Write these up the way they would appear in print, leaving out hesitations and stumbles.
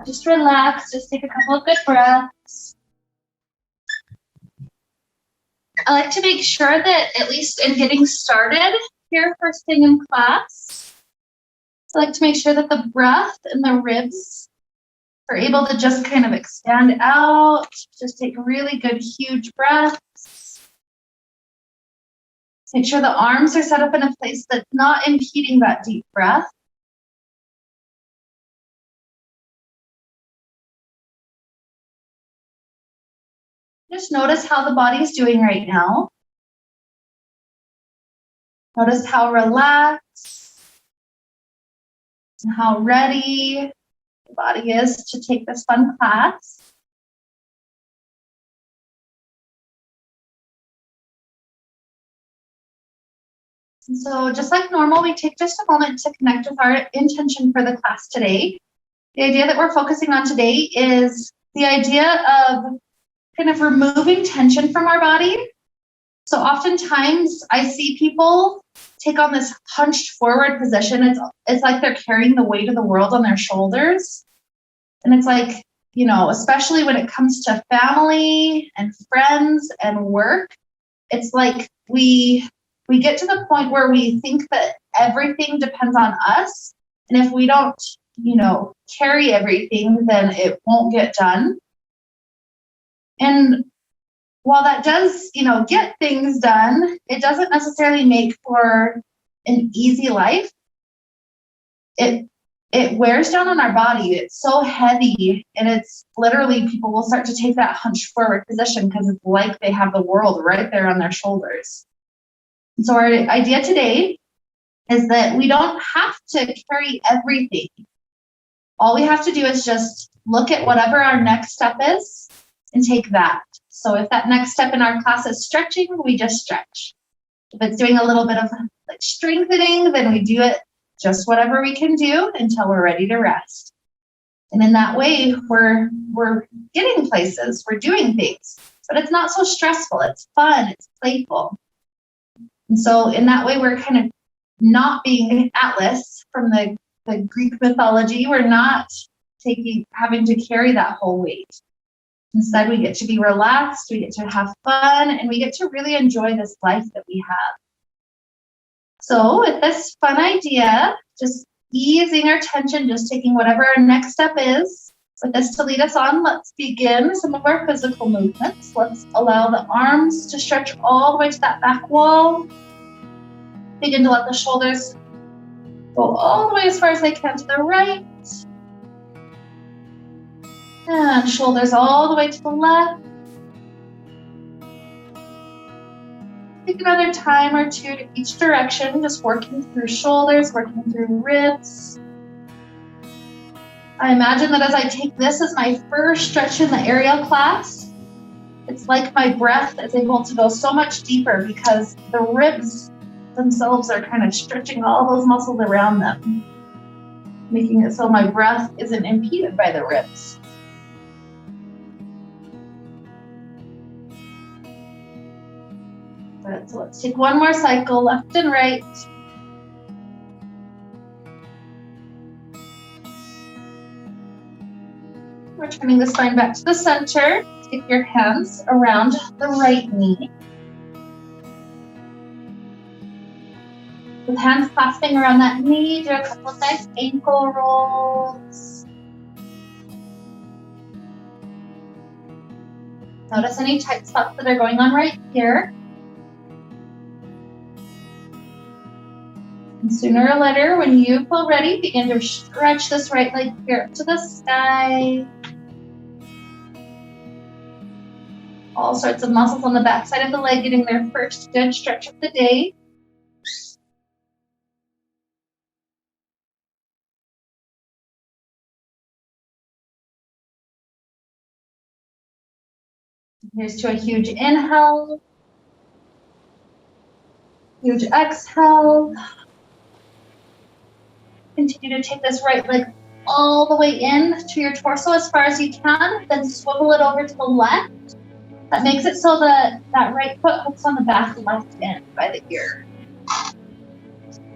Just relax, just take a couple of good breaths. I like to make sure that, at least in getting started here first thing in class, I like to make sure that the breath and the ribs are able to just kind of expand out. Just take really good, huge breaths. Make sure the arms are set up in a place that's not impeding that deep breath. Just notice how the body is doing right now. Notice how relaxed and how ready the body is to take this fun class. And so just like normal, we take just a moment to connect with our intention for the class today. The idea that we're focusing on today is the idea of kind of removing tension from our body. So oftentimes I see people take on this hunched forward position. It's like they're carrying the weight of the world on their shoulders. And it's like, you know, especially when it comes to family and friends and work, it's like we get to the point where we think that everything depends on us. And if we don't, you know, carry everything, then it won't get done. And while that does, you know, get things done, it doesn't necessarily make for an easy life. It wears down on our body. It's so heavy, and it's literally, people will start to take that hunched forward position because it's like they have the world right there on their shoulders. And so our idea today is that we don't have to carry everything. All we have to do is just look at whatever our next step is and take that. So if that next step in our class is stretching, we just stretch. If it's doing a little bit of like strengthening, then we do it just whatever we can do until we're ready to rest. And in that way, we're getting places, we're doing things, but it's not so stressful. It's fun, it's playful. And so in that way, we're kind of not being Atlas from the Greek mythology. We're not having to carry that whole weight. Instead, we get to be relaxed, we get to have fun, and we get to really enjoy this life that we have. So with this fun idea, just easing our tension, just taking whatever our next step is. With this to lead us on, let's begin some of our physical movements. Let's allow the arms to stretch all the way to that back wall. Begin to let the shoulders go all the way as far as they can to the right. And shoulders all the way to the left. Take another time or two to each direction, just working through shoulders, working through ribs. I imagine that as I take this as my first stretch in the aerial class, it's like my breath is able to go so much deeper because the ribs themselves are kind of stretching all those muscles around them, making it so my breath isn't impeded by the ribs. Good. So let's take one more cycle, left and right. We're turning the spine back to the center. Take your hands around the right knee. With hands clasping around that knee, do a couple of nice ankle rolls. Notice any tight spots that are going on right here. And sooner or later, when you feel ready, begin to stretch this right leg here up to the sky. All sorts of muscles on the back side of the leg getting their first good stretch of the day. Here's to a huge inhale. Huge exhale. Continue to take this right leg all the way in to your torso as far as you can, then swivel it over to the left. That makes it so that that right foot hooks on the back left end by the ear.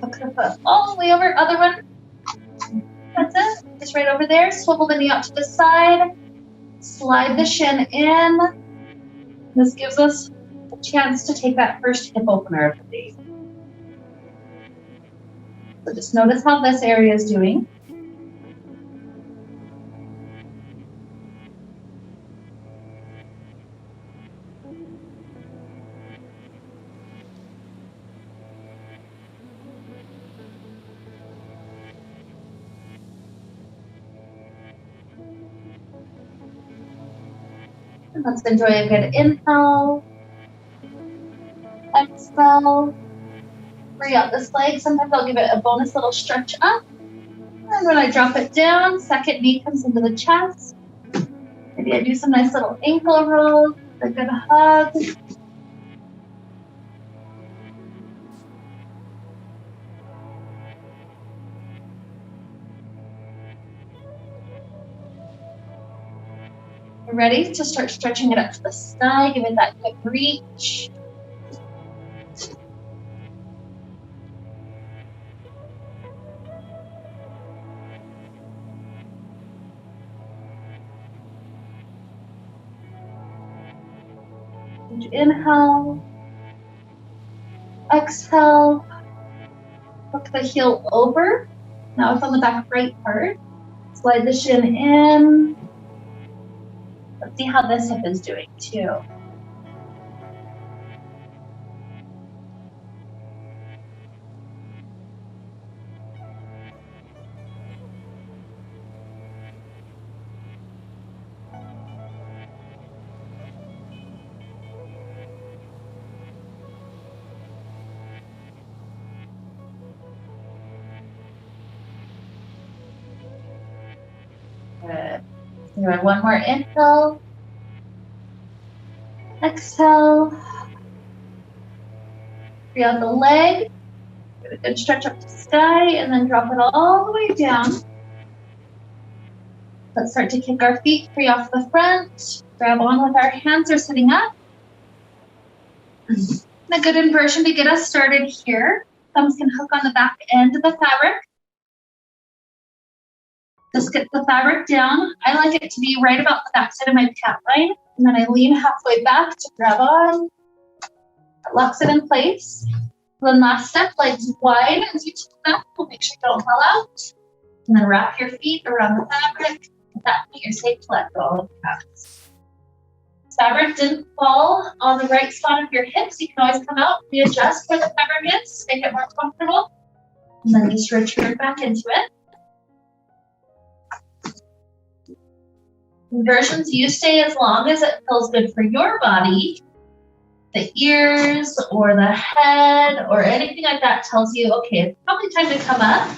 Hook the foot all the way over, other one. That's it. Just right over there. Swivel the knee out to the side. Slide the shin in. This gives us a chance to take that first hip opener of the day. So just notice how this area is doing. And let's enjoy a good inhale. Exhale. Free out this leg. Sometimes I'll give it a bonus little stretch up. And when I drop it down, second knee comes into the chest. Maybe I do some nice little ankle rolls, a good hug. You're ready to start stretching it up to the sky. Give it that hip reach. Inhale. Exhale. Hook the heel over. Now it's on the back right part. Slide the shin in. Let's see how this hip is doing too. Good. Anyway, one more inhale. Exhale. Free out the leg. Give it a good stretch up to the sky and then drop it all the way down. Let's start to kick our feet free off the front. Grab on with our hands or sitting up. And a good inversion to get us started here. Thumbs can hook on the back end of the fabric. Just get the fabric down. I like it to be right about the back side of my cat line. And then I lean halfway back to grab on. That locks it in place. Then last step, legs wide as you take them. We'll make sure you don't fall out. And then wrap your feet around the fabric. At that point, you're safe to let go of the hands. Fabric didn't fall on the right spot of your hips. You can always come out, readjust where the fabric is, make it more comfortable. And then just return back into it. Inversions, you stay as long as it feels good for your body. The ears or the head or anything like that tells you, okay, it's probably time to come up.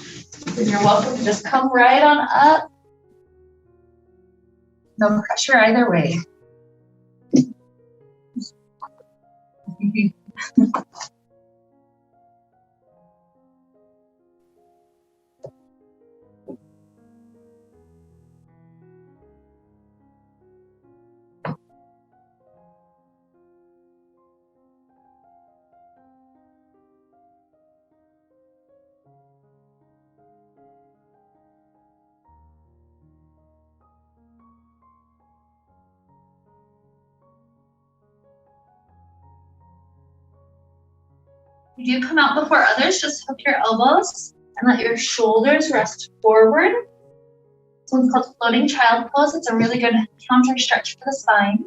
And you're welcome to just come right on up. No pressure either way. If you come out before others, just hook your elbows and let your shoulders rest forward. This one's called floating child pose. It's a really good counter stretch for the spine.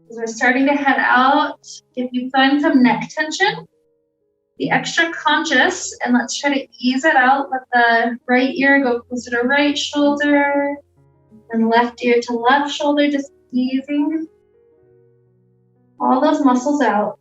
As we're starting to head out, if you find some neck tension, be extra conscious and let's try to ease it out. Let the right ear go closer to right shoulder and left ear to left shoulder, just easing all those muscles out.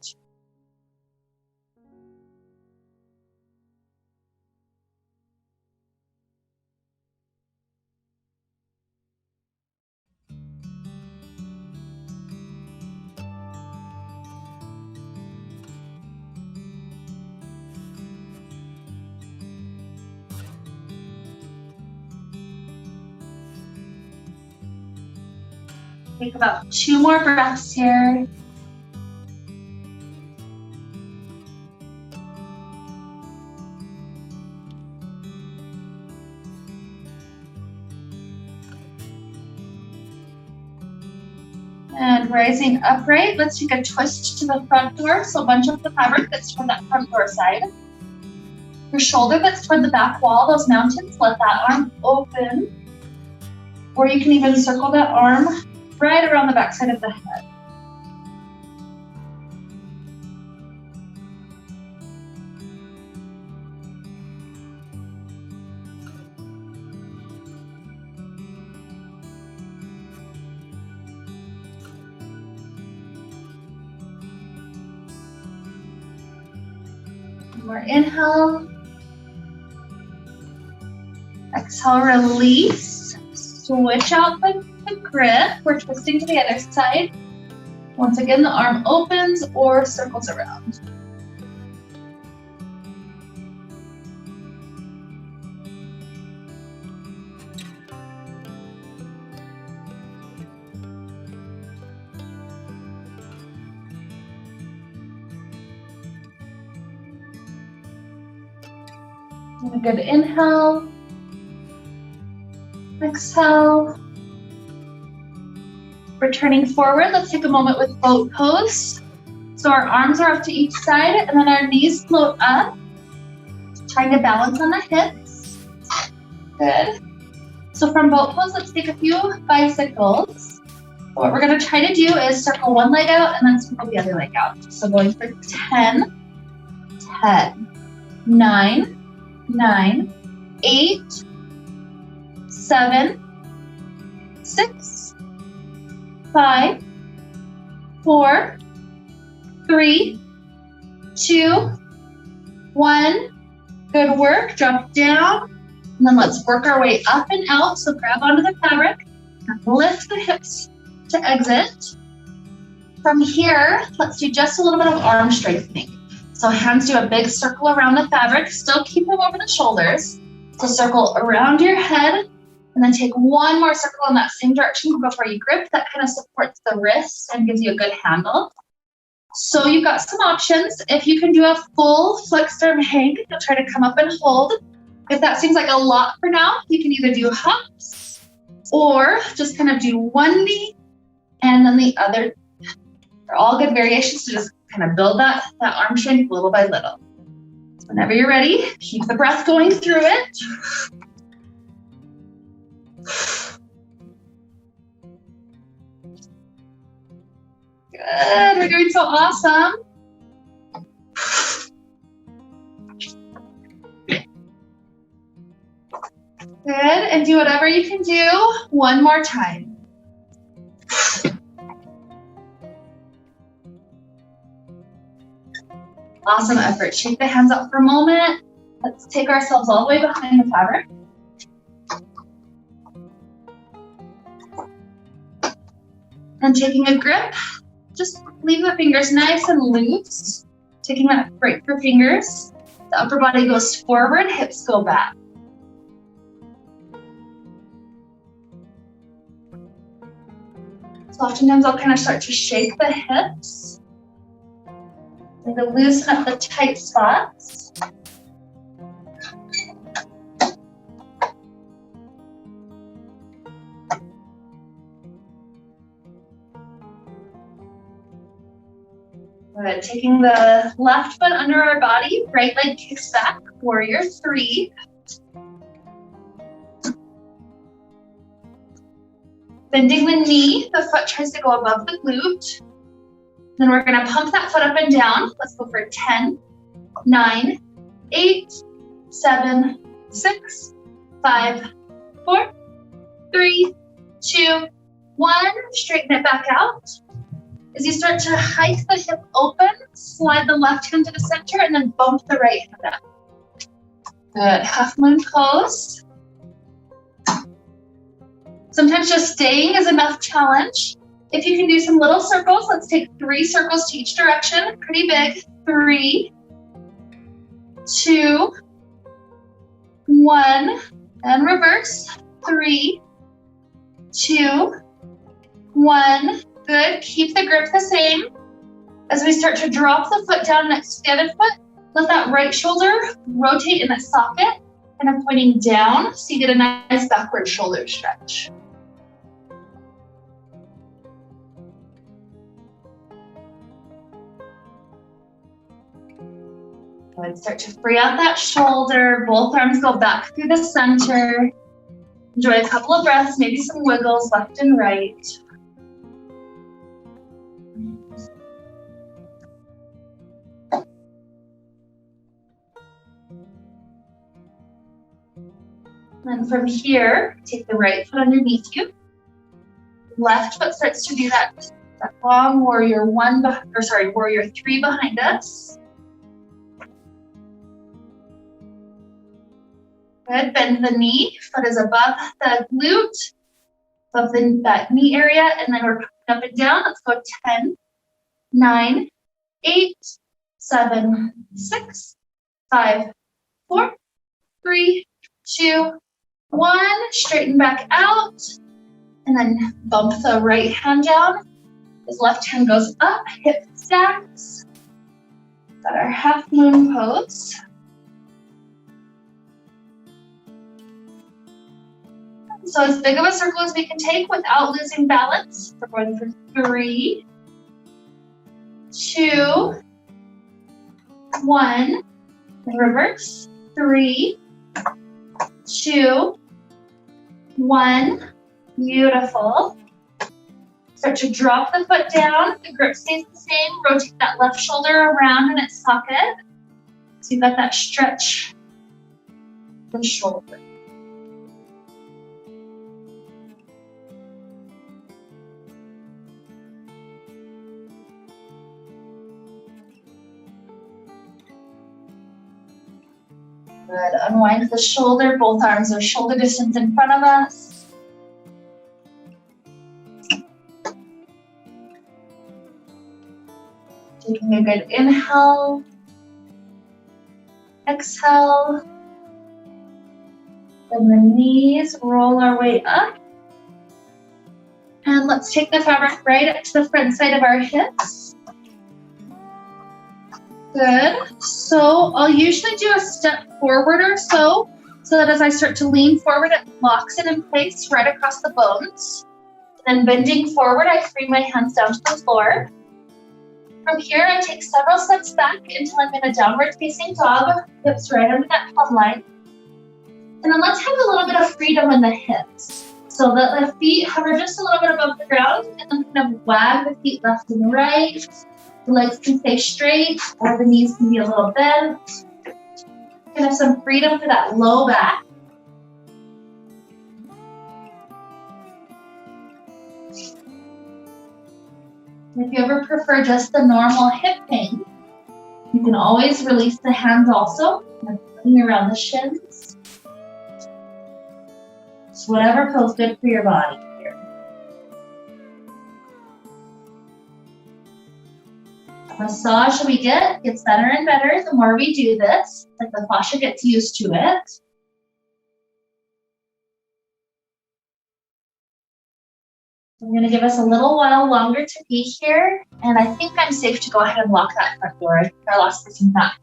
Take about 2 more breaths here. And rising upright, let's take a twist to the front door. So bunch up the fabric that's toward that front door side. Your shoulder that's toward the back wall, those mountains, let that arm open. Or you can even circle that arm right around the back side of the head. More inhale. Exhale, release. Switch out the grip. We're twisting to the other side. Once again, the arm opens or circles around. A good inhale. Exhale. Returning forward, let's take a moment with boat pose. So our arms are up to each side and then our knees float up, trying to balance on the hips. Good. So from boat pose, let's take a few bicycles. What we're gonna try to do is circle one leg out and then circle the other leg out. So going for 10, 10, 9, 9, 8, 7, 6, 5, 4, 3, 2, 1. Good work. Drop down. And then let's work our way up and out. So grab onto the fabric and lift the hips to exit. From here, let's do just a little bit of arm strengthening. So hands do a big circle around the fabric. Still keep them over the shoulders. So circle around your head and then take one more circle in that same direction before you grip. That kind of supports the wrist and gives you a good handle. So you've got some options. If you can do a full flexed arm hang, you'll try to come up and hold. If that seems like a lot for now, you can either do hops or just kind of do one knee and then the other. They're all good variations to just kind of build that arm strength little by little. So whenever you're ready, keep the breath going through it. Good, we're doing so awesome. Good, and do whatever you can do one more time. Awesome effort. Shake the hands up for a moment. Let's take ourselves all the way behind the fabric. And taking a grip, just leave the fingers nice and loose. Taking that break for fingers. The upper body goes forward, hips go back. So oftentimes I'll kind of start to shake the hips. And to loosen up the tight spots. Good. Taking the left foot under our body, right leg kicks back, warrior 3. Bending the knee, the foot tries to go above the glute. Then we're gonna pump that foot up and down. Let's go for 10, 9, 8, 7, 6, 5, 4, 3, 2, 1. Straighten it back out. As you start to hike the hip open, slide the left hand to the center and then bump the right hand up. Good, half moon pose. Sometimes just staying is enough challenge. If you can do some little circles, let's take 3 circles to each direction, pretty big. 3, 2, 1, and reverse. 3, 2, 1. Good, keep the grip the same. As we start to drop the foot down next to the other foot, let that right shoulder rotate in a socket, kind of pointing down, so you get a nice backward shoulder stretch. Good, start to free out that shoulder, both arms go back through the center. Enjoy a couple of breaths, maybe some wiggles left and right. And from here, take the right foot underneath you. Left foot starts to do that long warrior warrior 3 behind us. Good, bend the knee, foot is above the glute, above that knee area, and then we're up and down. Let's go 10, 9, 8, 7, 6, 5, 4, 3, 2, 1. Straighten back out, and then bump the right hand down. His left hand goes up, hip stacks. Got our half moon pose. So as big of a circle as we can take without losing balance. We're going for 3, 2, 1, and reverse. 3, 2, 1. Beautiful. Start to drop the foot down. The grip stays the same. Rotate that left shoulder around in its socket. So you've got that stretch in the shoulder. Good. Unwind the shoulder. Both arms are shoulder distance in front of us. Taking a good inhale. Exhale. Bend the knees, roll our way up. And let's take the fabric right up to the front side of our hips. Good. So I'll usually do a step forward or so that as I start to lean forward, it locks it in place right across the bones. Then bending forward, I free my hands down to the floor. From here, I take several steps back until I'm in a downward facing dog, hips right under that plumb line. And then let's have a little bit of freedom in the hips, so that the feet hover just a little bit above the ground, and then kind of wag the feet left and right. The legs can stay straight, or the knees can be a little bent. Kind of some freedom for that low back. If you ever prefer just the normal hip pain, you can always release the hands also, putting around the shins. Just whatever feels good for your body here. The massage we get gets better and better the more we do this, like the fascia gets used to it. I'm going to give us a little while longer to be here, and I think I'm safe to go ahead and lock that front door. I think our last person's back.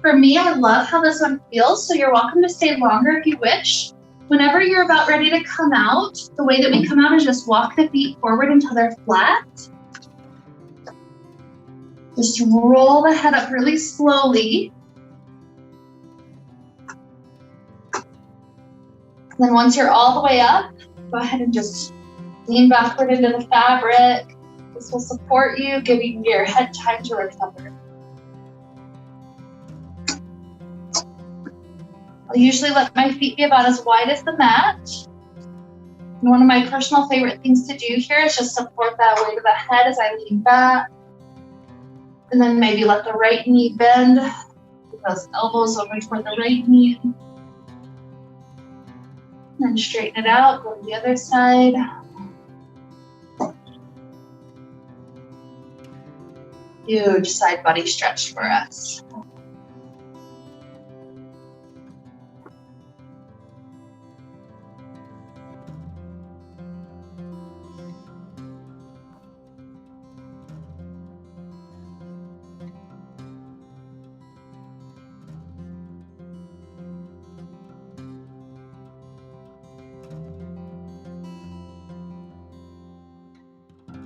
For me, I love how this one feels, so you're welcome to stay longer if you wish. Whenever you're about ready to come out, the way that we come out is just walk the feet forward until they're flat. Just roll the head up really slowly. Then once you're all the way up, go ahead and just lean backward into the fabric. This will support you, giving your head time to recover. I'll usually let my feet be about as wide as the mat. And one of my personal favorite things to do here is just support that weight of the head as I lean back. And then maybe let the right knee bend, with those elbows over toward the right knee. Then straighten it out, go to the other side. Huge side body stretch for us.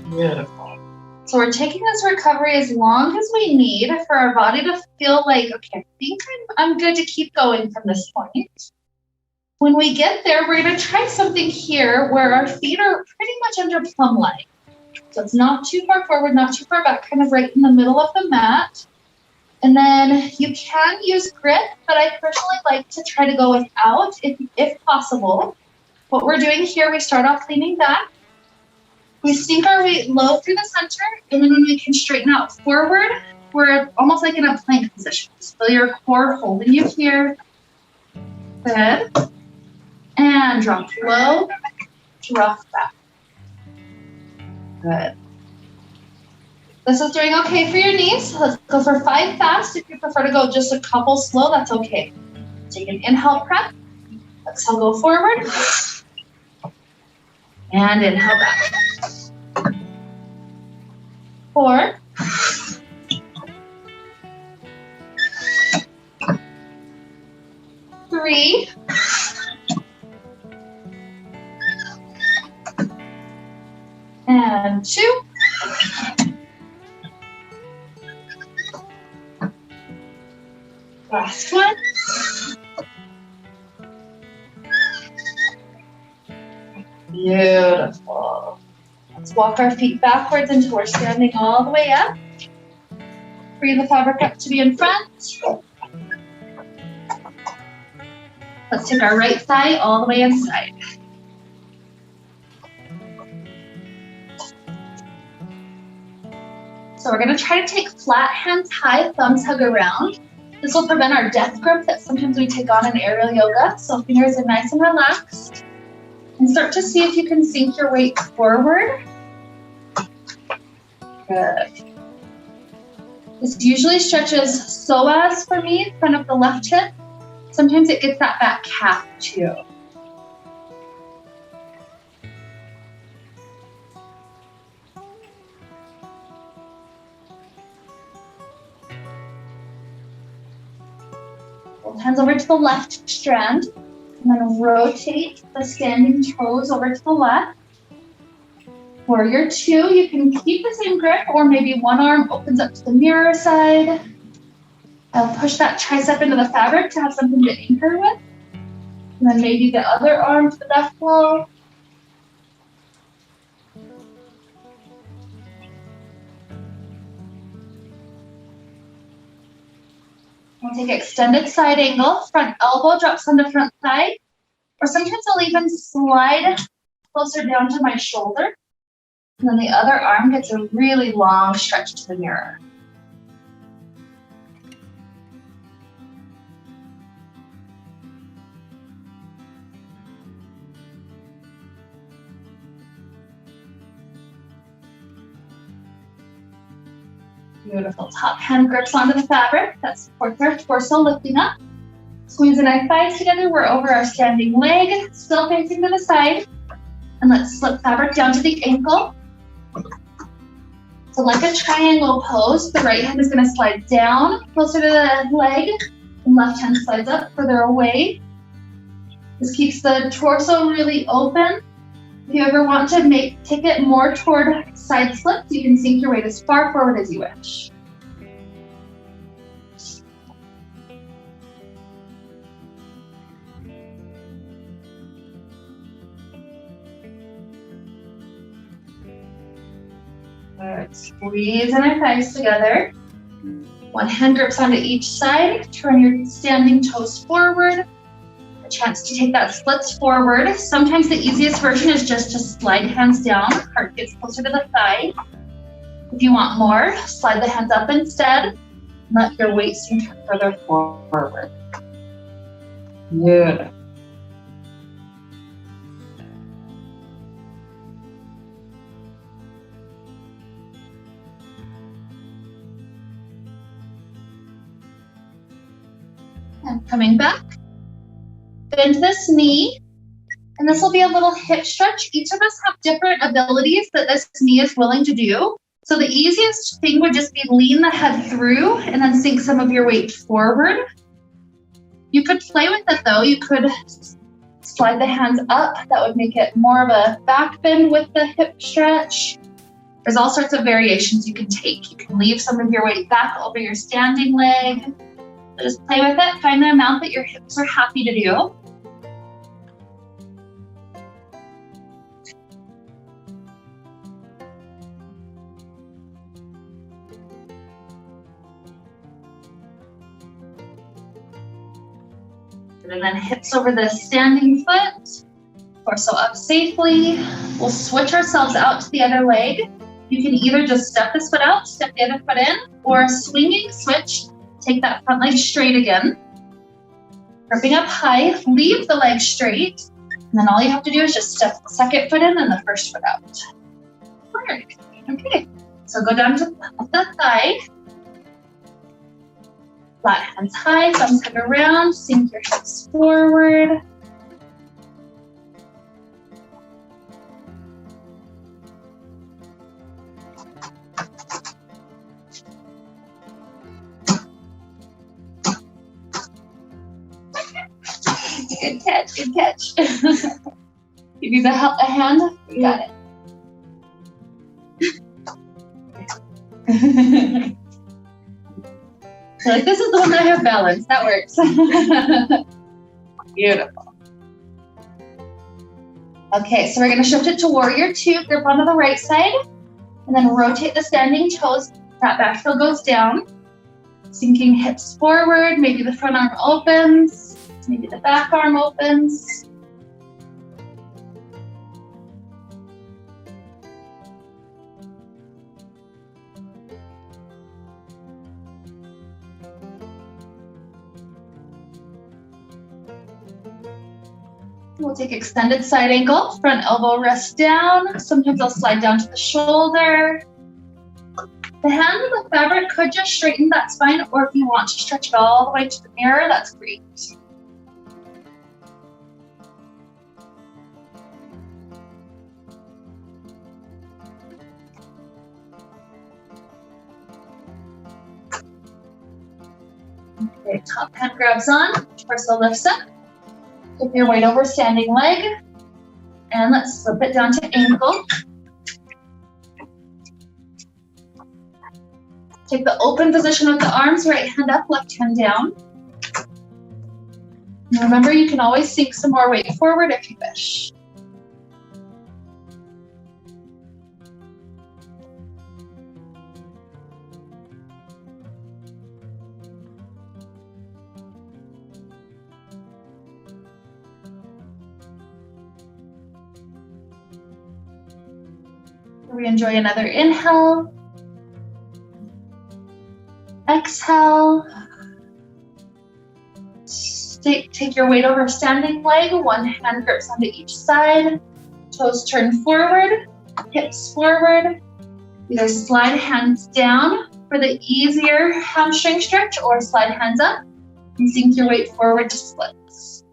Beautiful. So we're taking this recovery as long as we need for our body to feel like, okay, I think I'm good to keep going from this point. When we get there, we're going to try something here where our feet are pretty much under plumb line. So it's not too far forward, not too far back, kind of right in the middle of the mat. And then you can use grip, but I personally like to try to go without if possible. What we're doing here, we start off leaning back. We sink our weight low through the center, and then when we can straighten out forward, we're almost like in a plank position. Just feel your core holding you here. Good. And drop low, drop back. Good. This is doing okay for your knees. Let's go for 5 fast. If you prefer to go just a couple slow, that's okay. Take an inhale, prep. Exhale, go forward. And inhale back. 4. 3. 2. Last one. Beautiful. Let's walk our feet backwards until we're standing all the way up. Bring the fabric up to be in front. Let's take our right thigh all the way inside. So we're going to try to take flat hands high, thumbs hug around. This will prevent our death grip that sometimes we take on in aerial yoga. So fingers are nice and relaxed. And start to see if you can sink your weight forward. Good. This usually stretches psoas for me, front of the left hip. Sometimes it gets that back calf too. Both hands over to the left strand, and then rotate the standing toes over to the left. Warrior 2, you can keep the same grip, or maybe one arm opens up to the mirror side. I'll push that tricep into the fabric to have something to anchor with. And then maybe the other arm to the death blow. We'll take extended side angle, front elbow drops onto front thigh, or sometimes I'll even slide closer down to my shoulder. And then the other arm gets a really long stretch to the mirror. Beautiful. Top hand grips onto the fabric. That supports our torso lifting up. Squeezing our thighs together. We're over our standing leg, still facing to the side. And let's slip fabric down to the ankle. So like a triangle pose, the right hand is going to slide down closer to the leg, and left hand slides up further away. This keeps the torso really open. If you ever want to take it more toward side splits, you can sink your weight as far forward as you wish. Good. Squeeze in our thighs together. One hand grips onto each side. Turn your standing toes forward. A chance to take that splits forward. Sometimes the easiest version is just to slide hands down. Heart gets closer to the thigh. If you want more, slide the hands up instead. Let your weight sink further forward. Good. And coming back, bend this knee, and this will be a little hip stretch. Each of us have different abilities that this knee is willing to do. So the easiest thing would just be lean the head through and then sink some of your weight forward. You could play with it though. You could slide the hands up. That would make it more of a back bend with the hip stretch. There's all sorts of variations you can take. You can leave some of your weight back over your standing leg. Just play with it, find the amount that your hips are happy to do. And then hips over the standing foot, torso up safely. We'll switch ourselves out to the other leg. You can either just step this foot out, step the other foot in, or swinging switch. Take that front leg straight again. Gripping up high, leave the leg straight, and then all you have to do is just step the second foot in and the first foot out. Perfect. Okay, so go down to the thigh. Flat hands high, thumbs head around, sink your hips forward. Good catch, good catch. Give you a hand, you got it. So like, this is the one that I have balance, that works. Beautiful. Okay, so we're gonna shift it to warrior two, grip onto the right side, and then rotate the standing toes. That back heel goes down. Sinking hips forward, maybe the front arm opens. Maybe the back arm opens. We'll take extended side angle, front elbow rests down. Sometimes I'll slide down to the shoulder. The hand and the fabric could just straighten that spine, or if you want to stretch it all the way to the mirror, that's great. Okay, top hand grabs on, torso lifts up. Take your weight over standing leg, and let's slip it down to ankle. Take the open position with the arms, right hand up, left hand down. And remember, you can always sink some more weight forward if you wish. We enjoy another inhale. Exhale. Take your weight over standing leg. One hand grips onto each side. Toes turn forward. Hips forward. Either slide hands down for the easier hamstring stretch, or slide hands up and sink your weight forward to splits.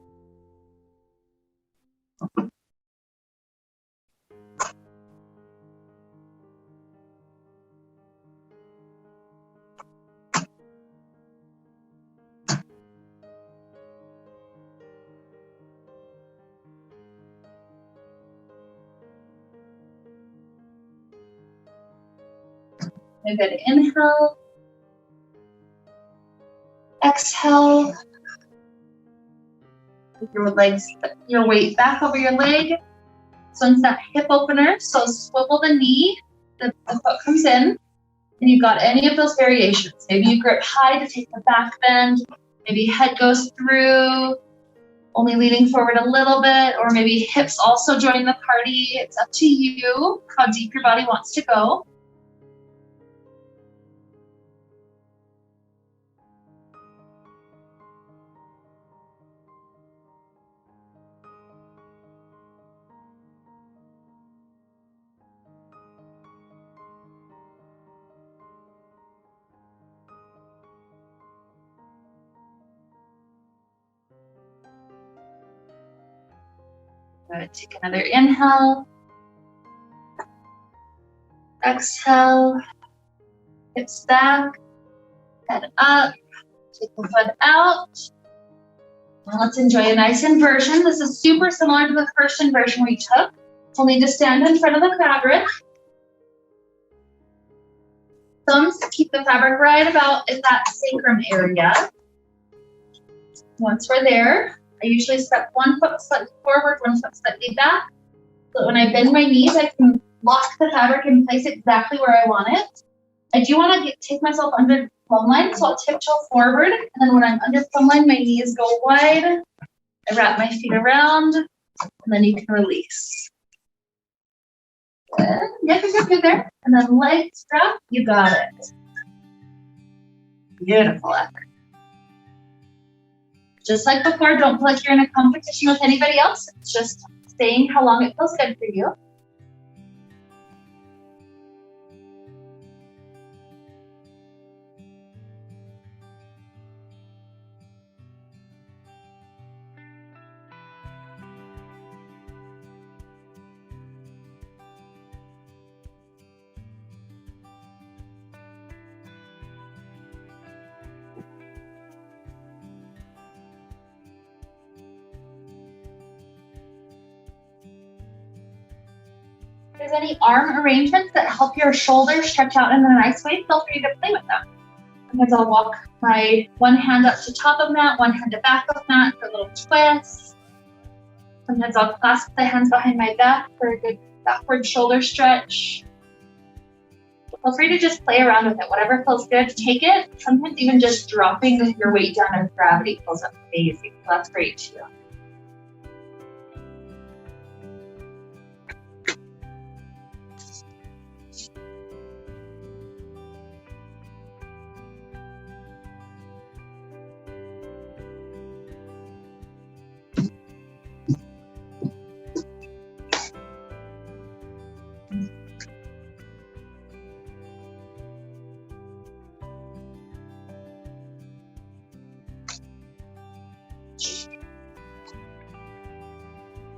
A good inhale. Exhale. With your legs, your weight back over your leg. So it's that hip opener. So swivel the knee, the foot comes in, and you've got any of those variations. Maybe you grip high to take the back bend. Maybe head goes through, only leaning forward a little bit, or maybe hips also join the party. It's up to you how deep your body wants to go. Good. Take another inhale. Exhale. Hips back. Head up. Take the foot out. Now let's enjoy a nice inversion. This is super similar to the first inversion we took. We'll need to stand in front of the fabric. Thumbs keep the fabric right about in that sacrum area. Once we're there, I usually step one foot slightly forward, one foot slightly back. So when I bend my knees, I can lock the fabric in place exactly where I want it. I do want to take myself under plumb line, so I'll tiptoe forward. And then when I'm under plumb line, my knees go wide. I wrap my feet around, and then you can release. Good. Yeah, good there. And then legs drop. You got it. Beautiful effort. Just like before, don't feel like you're in a competition with anybody else. It's just staying how long it feels good for you. If there's any arm arrangements that help your shoulders stretch out in a nice way, feel free to play with them. Sometimes I'll walk my one hand up to top of mat, one hand to back of mat for a little twist. Sometimes I'll clasp the hands behind my back for a good backward shoulder stretch. Feel free to just play around with it. Whatever feels good, take it. Sometimes even just dropping your weight down as gravity feels amazing. So that's great too.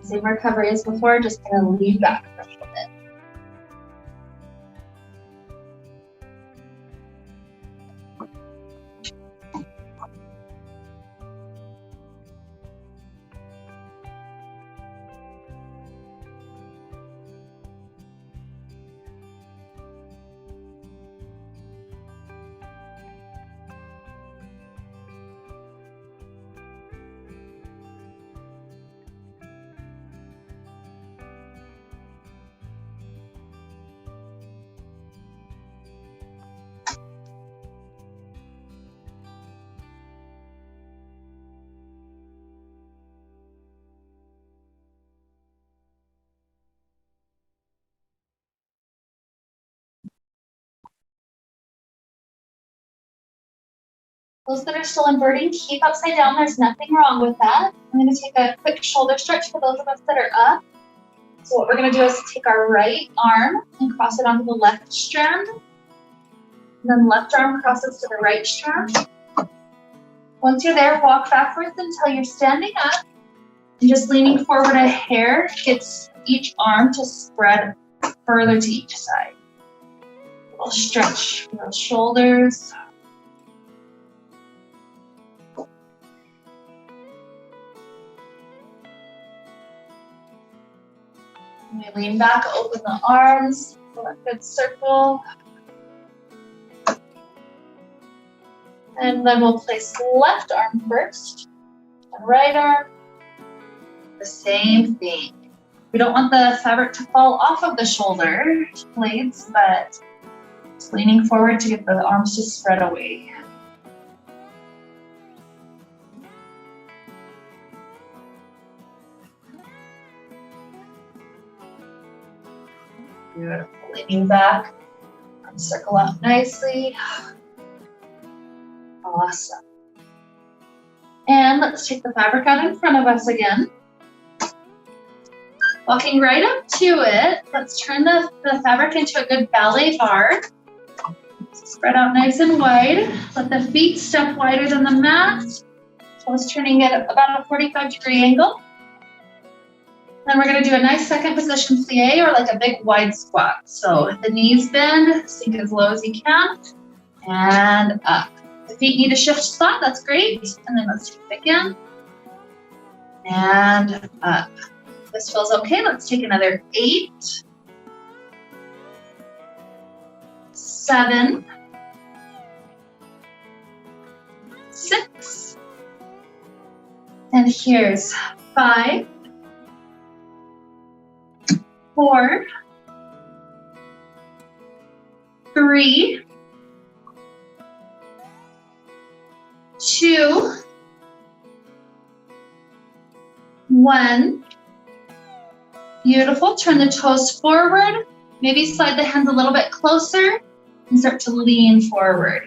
Same recovery as before, just gonna lean back for a little bit. Those that are still inverting, keep upside down. There's nothing wrong with that. I'm going to take a quick shoulder stretch for those of us that are up. So what we're going to do is take our right arm and cross it onto the left strand. And then left arm crosses to the right strand. Once you're there, walk backwards until you're standing up. And just leaning forward a hair gets each arm to spread further to each side. We'll stretch those shoulders. We lean back, open the arms, a good circle. And then we'll place left arm first, and right arm, the same thing. We don't want the fabric to fall off of the shoulder blades, but just leaning forward to get the arms to spread away. Beautiful. Leaning back, arms circle out nicely. Awesome. And let's take the fabric out in front of us again. Walking right up to it, let's turn the fabric into a good ballet bar. Spread out nice and wide. Let the feet step wider than the mat. Toes turning at about a 45-degree angle. Then we're gonna do a nice second position plie or like a big wide squat. So the knees bend, sink as low as you can, and up. The feet need a shift spot, that's great. And then let's take it again. And up. This feels okay. Let's take another 8, 7, 6, and here's 5, 4, 3, 2, 1. Beautiful. Turn the toes forward. Maybe slide the hands a little bit closer and start to lean forward.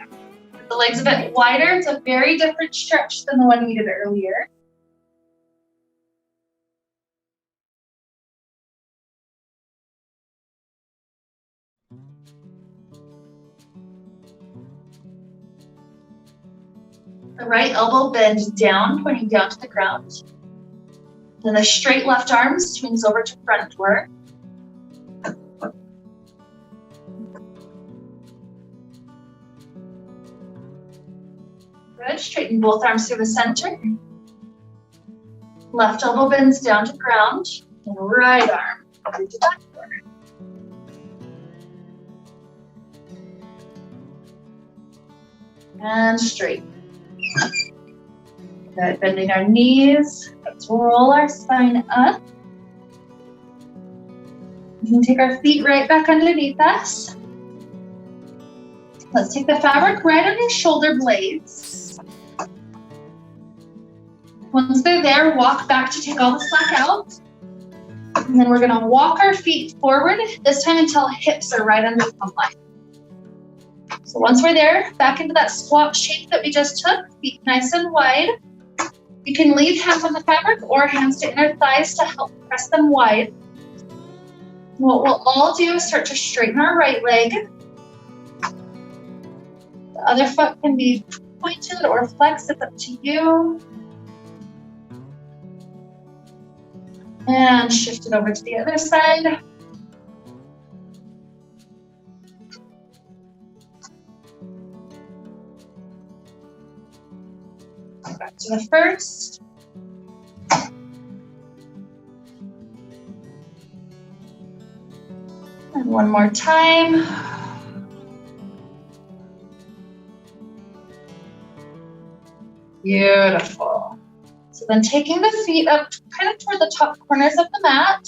Get the legs a bit wider. It's a very different stretch than the one we did earlier. The right elbow bends down, pointing down to the ground. Then the straight left arm swings over to front work. Good. Straighten both arms through the center. Left elbow bends down to ground. And right arm over to back work. And straight. Good. Bending our knees. Let's roll our spine up. We can take our feet right back underneath us. Let's take the fabric right on your shoulder blades. Once they're there, walk back to take all the slack out. And then we're gonna walk our feet forward, this time until hips are right under the thumb line. So once we're there, back into that squat shape that we just took, feet nice and wide. You can leave hands on the fabric or hands to inner thighs to help press them wide. What we'll all do is start to straighten our right leg. The other foot can be pointed or flexed, it's up to you. And shift it over to the other side. Back to the first. And one more time. Beautiful. So then taking the feet up kind of toward the top corners of the mat,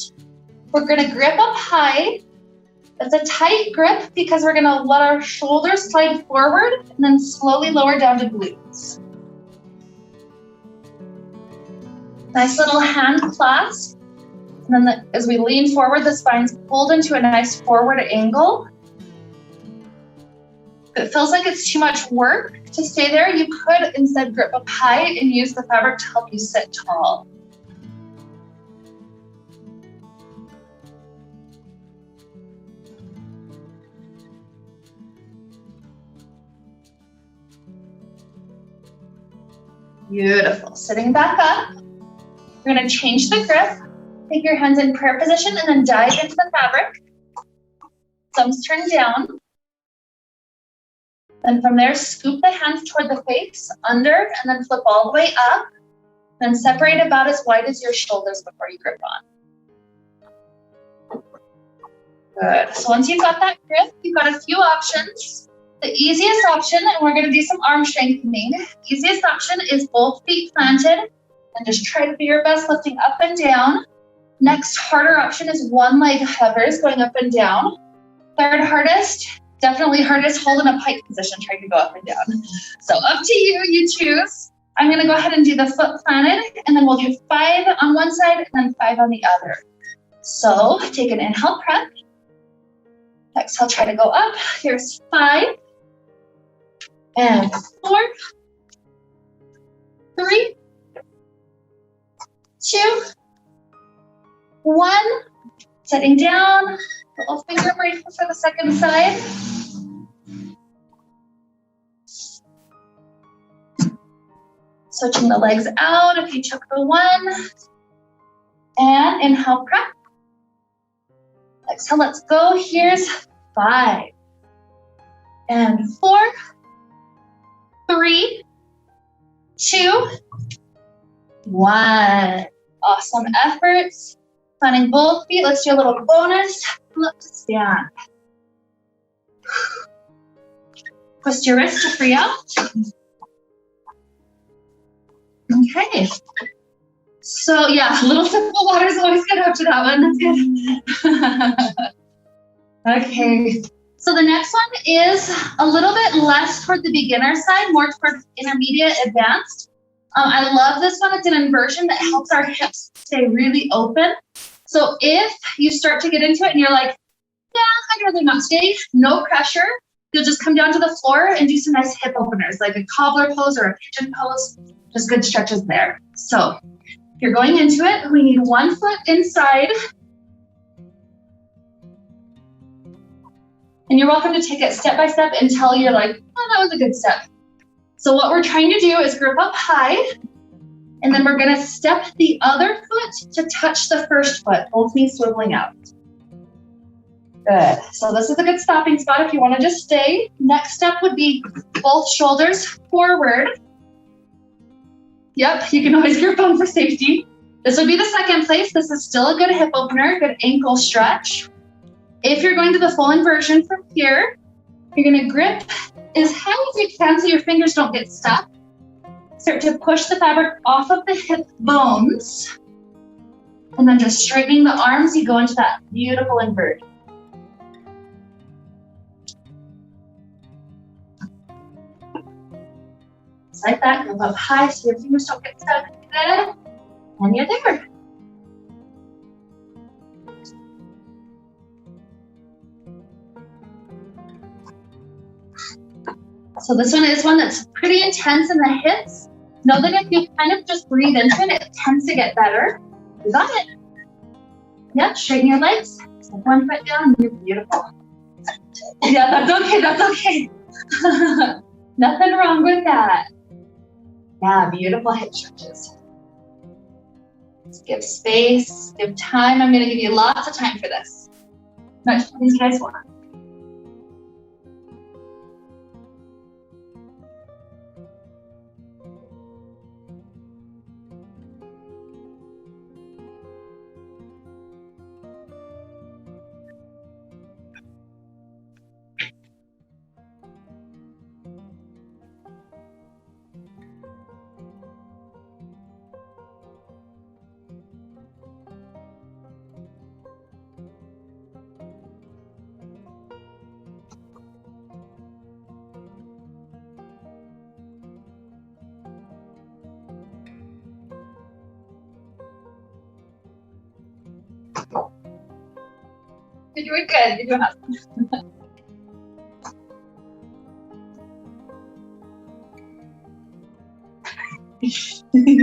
we're gonna grip up high. It's a tight grip because we're gonna let our shoulders slide forward and then slowly lower down to glutes. Nice little hand clasp. And then as we lean forward, the spine's pulled into a nice forward angle. If it feels like it's too much work to stay there, you could instead grip up high and use the fabric to help you sit tall. Beautiful. Sitting back up. We're going to change the grip. Take your hands in prayer position and then dive into the fabric. Thumbs turn down. Then from there, scoop the hands toward the face, under, and then flip all the way up. Then separate about as wide as your shoulders before you grip on. Good. So once you've got that grip, you've got a few options. The easiest option, and we're gonna do some arm strengthening. Easiest option is both feet planted and just try to do your best lifting up and down. Next harder option is one leg hovers going up and down. Third hardest, definitely hardest, hold in a pike position, trying to go up and down. So up to you, you choose. I'm gonna go ahead and do the foot planted, and then we'll do 5 on one side and then 5 on the other. So take an inhale, prep. Exhale, try to go up. Here's 5, and 4, 3, 2, 1. Setting down, little finger break for the second side. Switching the legs out if you took the 1. And inhale, prep. Exhale, let's go. Here's 5. And 4, 3, 2, 1. Awesome efforts. Planting both feet. Let's do a little bonus. Flip to stand. Twist your wrist to free out. Okay. So yeah, a little sip of water is always good after that one. That's good. Okay. So the next one is a little bit less toward the beginner side, more toward intermediate advanced. I love this one. It's an inversion that helps our hips stay really open. So if you start to get into it and you're like, yeah, I'd rather not stay, no pressure. You'll just come down to the floor and do some nice hip openers, like a cobbler pose or a pigeon pose. Just good stretches there. So if you're going into it, we need one foot inside. And you're welcome to take it step by step until you're like, oh, that was a good step. So what we're trying to do is grip up high, and then we're gonna step the other foot to touch the first foot, both knees swiveling out. Good, so this is a good stopping spot if you wanna just stay. Next step would be both shoulders forward. Yep, you can always grip on for safety. This would be the second place. This is still a good hip opener, good ankle stretch. If you're going to the full inversion from here, you're gonna grip as high as you can so your fingers don't get stuck. Start to push the fabric off of the hip bones. And then just straightening the arms, you go into that beautiful invert. Just like that, go up high so your fingers don't get stuck. Good. And you're there. So this one is one that's pretty intense in the hips. Know that if you kind of just breathe into it, it tends to get better. You got it. Yep, straighten your legs. Step one foot down, and you're beautiful. Yeah, that's okay, that's okay. Nothing wrong with that. Yeah, beautiful hip stretches. Just give space, give time. I'm gonna give you lots of time for this. Much as you guys want. You're doing good. You're doing awesome.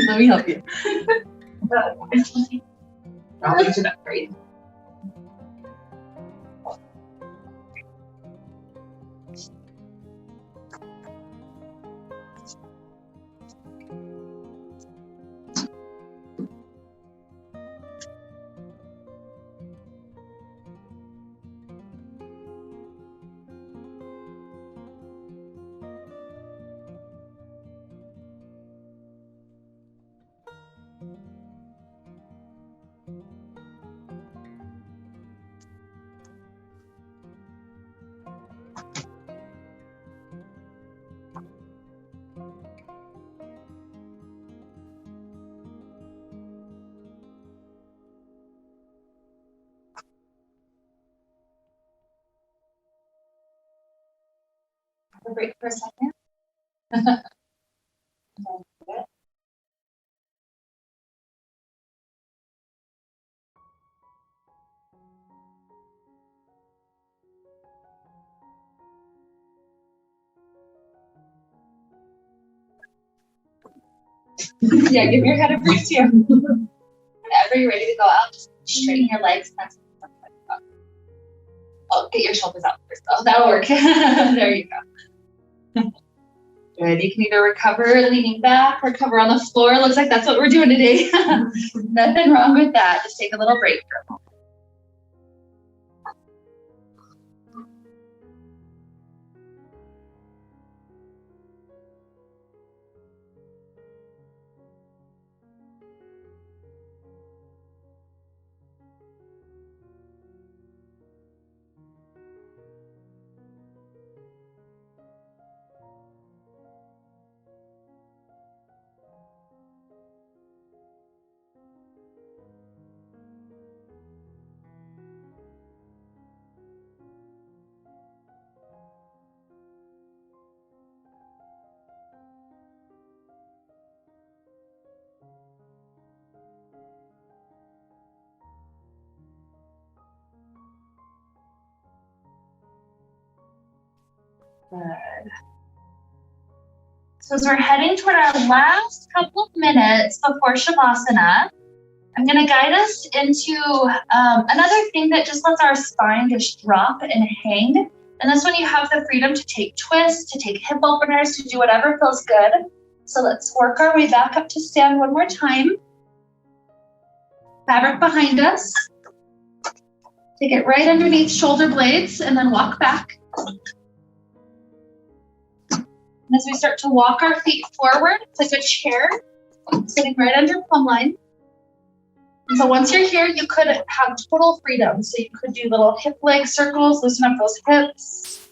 Let me help you. I'll lift it up for you. a break for a second. Yeah, give your head a break too. Whenever you're ready to go out, just straighten your legs. Oh, get your shoulders out first. Oh, that'll work. There you go. Good. You can either recover leaning back, recover on the floor. Looks like that's what we're doing today. Nothing wrong with that. Just take a little break for a moment. Good. So as we're heading toward our last couple of minutes before Shavasana, I'm going to guide us into another thing that just lets our spine just drop and hang. And this one you have the freedom to take twists, to take hip openers, to do whatever feels good. So let's work our way back up to stand one more time. Fabric behind us. Take it right underneath shoulder blades and then walk back. And as we start to walk our feet forward, it's like a chair, sitting right under plumb line. And so once you're here, you could have total freedom. So you could do little hip leg circles, loosen up those hips.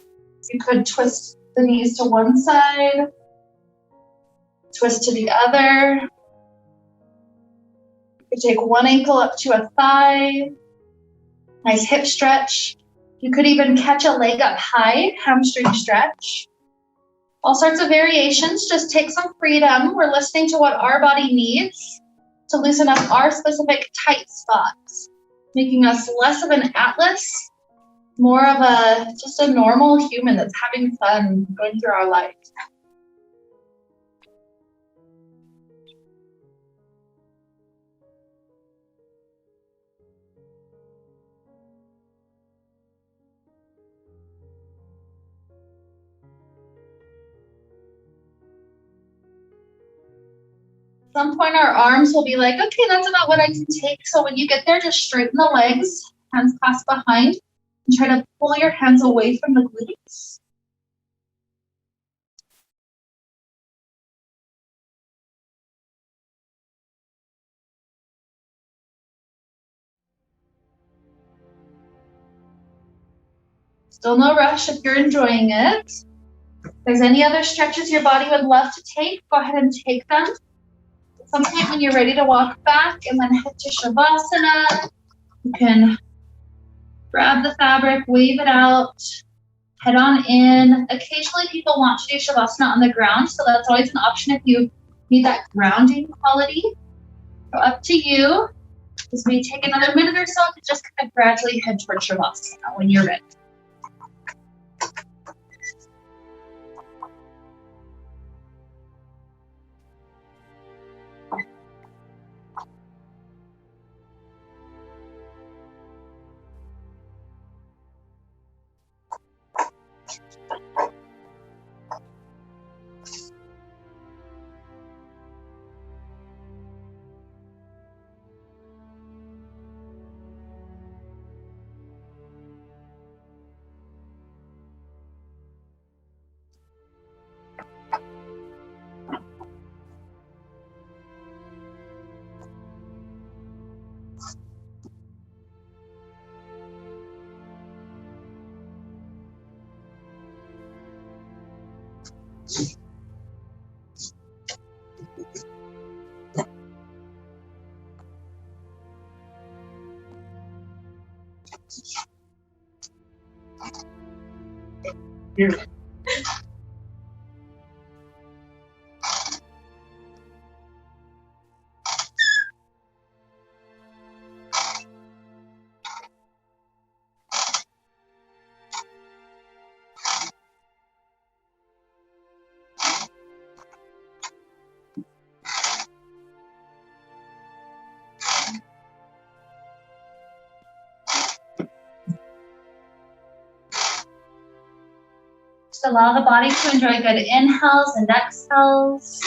You could twist the knees to one side, twist to the other. You could take one ankle up to a thigh. Nice hip stretch. You could even catch a leg up high, hamstring stretch. All sorts of variations, just take some freedom. We're listening to what our body needs to loosen up our specific tight spots, making us less of an atlas, more of just a normal human that's having fun going through our life. At some point our arms will be like, okay, that's about what I can take. So when you get there, just straighten the legs, hands clasped behind, and try to pull your hands away from the glutes. Still no rush if you're enjoying it. If there's any other stretches your body would love to take, go ahead and take them. At some point when you're ready to walk back and then head to Shavasana, you can grab the fabric, wave it out, head on in. Occasionally people want to do Shavasana on the ground, so that's always an option if you need that grounding quality. So up to you. As we take another minute or so to just kind of gradually head towards Shavasana when you're ready. Here. Just allow the body to enjoy good inhales and exhales.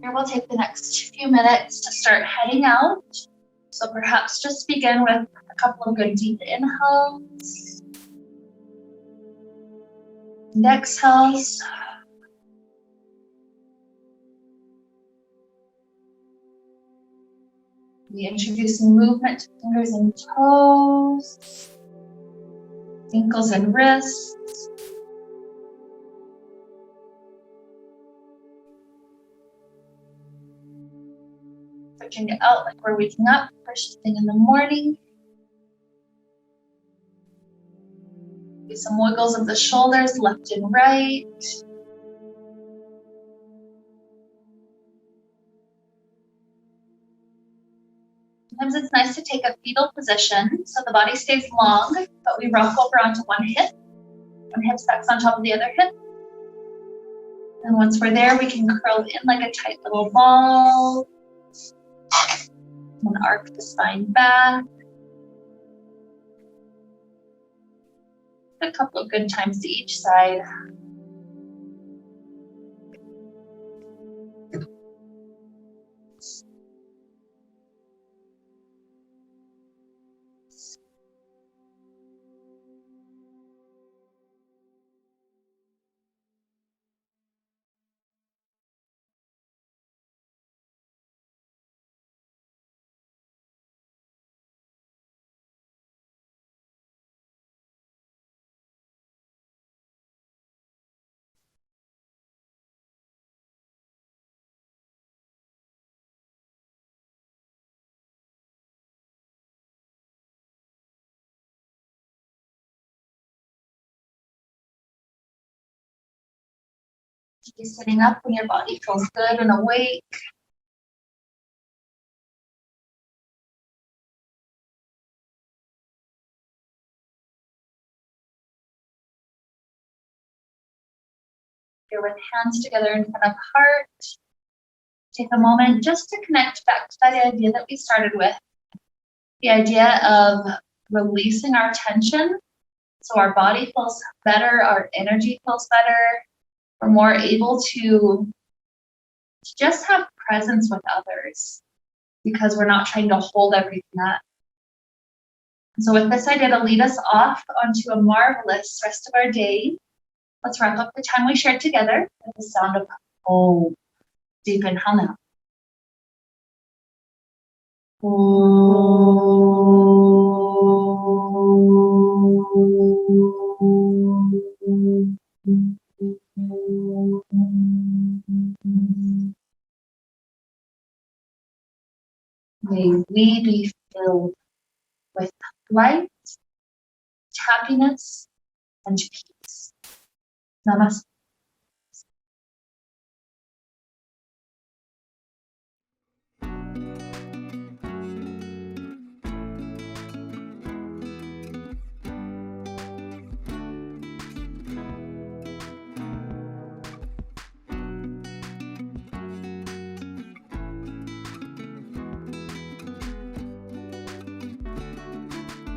Here we'll take the next few minutes to start heading out. So perhaps just begin with a couple of good deep inhales and exhales. We introducing movement to fingers and toes, ankles and wrists. Stretching it out like we're waking up first thing in the morning. Do some wiggles of the shoulders, left and right. Sometimes it's nice to take a fetal position so the body stays long, but we rock over onto one hip stacks on top of the other hip. And once we're there, we can curl in like a tight little ball. And arc the spine back. A couple of good times to each side. Keep sitting up when your body feels good and awake. Here with hands together in front of heart. Take a moment just to connect back to that idea that we started with. The idea of releasing our tension so our body feels better, our energy feels better. We're more able to just have presence with others because we're not trying to hold everything up. So with this idea to lead us off onto a marvelous rest of our day, let's wrap up the time we shared together with the sound of oh, deep inhale now. May we be filled with light, happiness, and peace. Namaste.